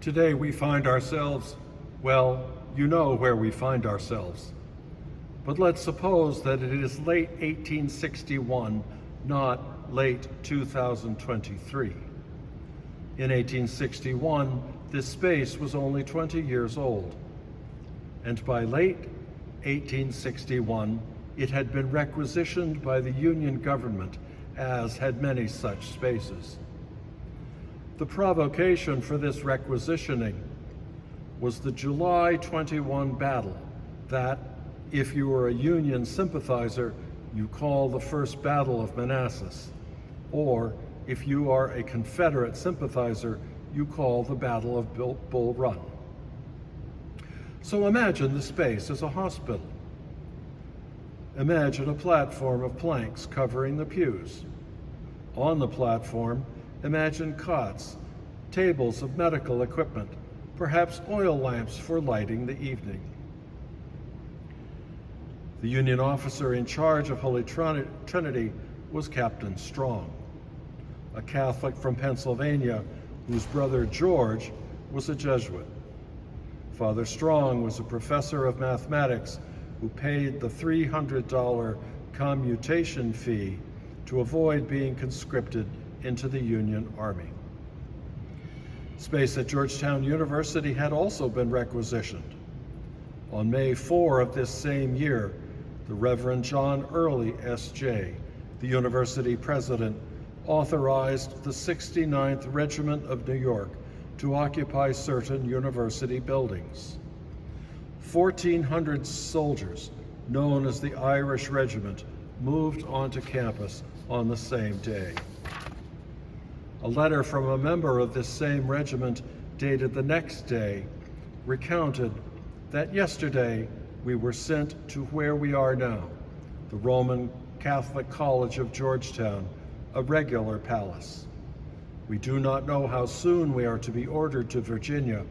Today we find ourselves, well, you know where we find ourselves. But let's suppose that it is late 1861, not late 2023. In 1861, this space was only 20 years old. And by late 1861, it had been requisitioned by the Union government, as had many such spaces. The provocation for this requisitioning was the July 21 battle that, if you were a Union sympathizer, you call the First Battle of Manassas, or if you are a Confederate sympathizer, you call the Battle of Bull Run. So imagine the space as a hospital. Imagine a platform of planks covering the pews. On the platform, imagine cots, tables of medical equipment, perhaps oil lamps for lighting the evening. The Union officer in charge of Holy Trinity was Captain Strong, a Catholic from Pennsylvania whose brother George was a Jesuit. Father Strong was a professor of mathematics who paid the $300 commutation fee to avoid being conscripted into the Union Army. Space at Georgetown University had also been requisitioned. On May 4 of this same year, the Reverend John Early, S.J., the university president, authorized the 69th Regiment of New York to occupy certain university buildings. 1,400 soldiers, known as the Irish Regiment, moved onto campus on the same day. A letter from a member of this same regiment, dated the next day, recounted that yesterday we were sent to where we are now, the Roman Catholic College of Georgetown, a regular palace. We do not know how soon we are to be ordered to Virginia,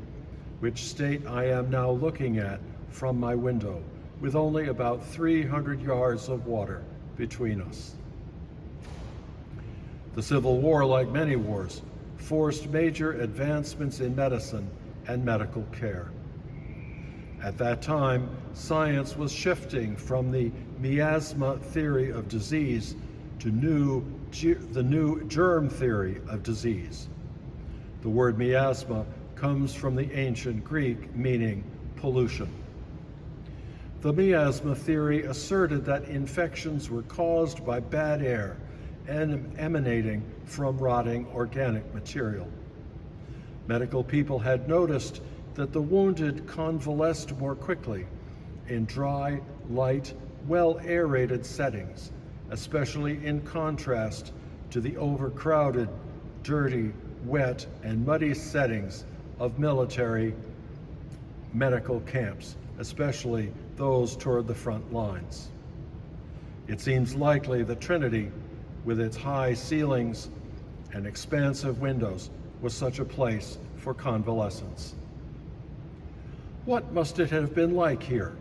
which state I am now looking at from my window, with only about 300 yards of water between us. The Civil War, like many wars, forced major advancements in medicine and medical care. At that time, science was shifting from the miasma theory of disease to the new germ theory of disease. The word miasma comes from the ancient Greek meaning pollution. The miasma theory asserted that infections were caused by bad air and emanating from rotting organic material. Medical people had noticed that the wounded convalesced more quickly in dry, light, well-aerated settings, especially in contrast to the overcrowded, dirty, wet, and muddy settings of military medical camps, especially those toward the front lines. It seems likely that Trinity, with its high ceilings and expansive windows, was such a place for convalescence. What must it have been like here?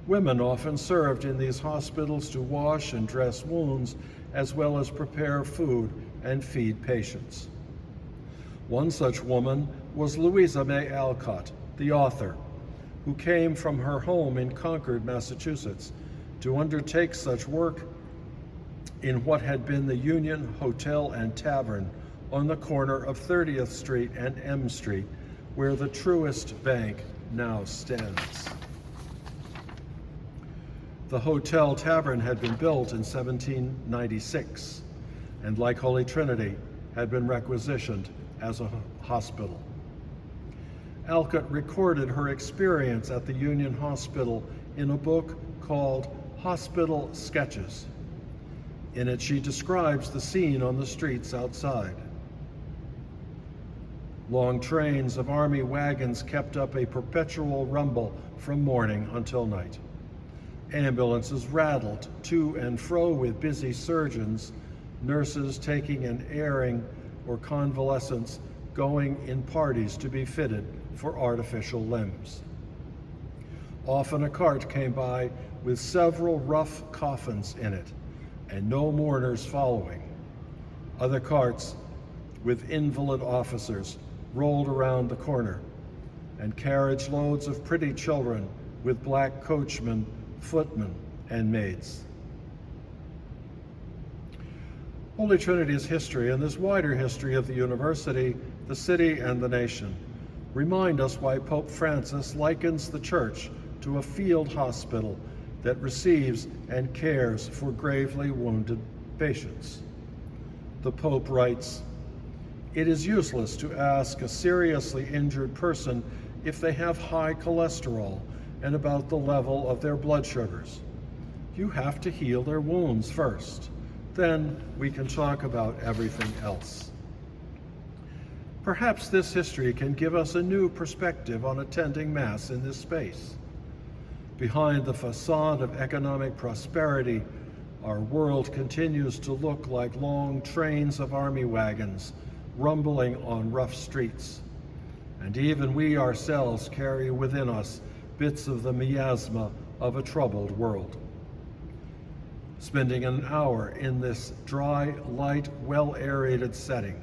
Women often served in these hospitals to wash and dress wounds, as well as prepare food and feed patients. One such woman was Louisa May Alcott, the author, who came from her home in Concord, Massachusetts, to undertake such work in what had been the Union Hotel and Tavern on the corner of 30th Street and M Street, where the Truist Bank now stands. The Hotel Tavern had been built in 1796, and like Holy Trinity, had been requisitioned as a hospital. Alcott recorded her experience at the Union Hospital in a book called Hospital Sketches. In it, she describes the scene on the streets outside. Long trains of army wagons kept up a perpetual rumble from morning until night. Ambulances rattled to and fro with busy surgeons, nurses taking an airing, or convalescents going in parties to be fitted for artificial limbs. Often a cart came by with several rough coffins in it, and no mourners following. Other carts with invalid officers rolled around the corner, and carriage loads of pretty children with black coachmen, footmen, and maids. Holy Trinity's history and this wider history of the university, the city, and the nation remind us why Pope Francis likens the Church to a field hospital that receives and cares for gravely wounded patients. The Pope writes, "It is useless to ask a seriously injured person if they have high cholesterol and about the level of their blood sugars. You have to heal their wounds first. Then we can talk about everything else." Perhaps this history can give us a new perspective on attending Mass in this space. Behind the facade of economic prosperity, our world continues to look like long trains of army wagons rumbling on rough streets. And even we ourselves carry within us bits of the miasma of a troubled world. Spending an hour in this dry, light, well-aerated setting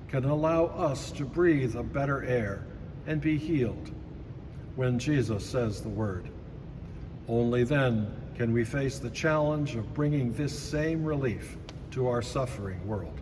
can allow us to breathe a better air and be healed when Jesus says the word. Only then can we face the challenge of bringing this same relief to our suffering world.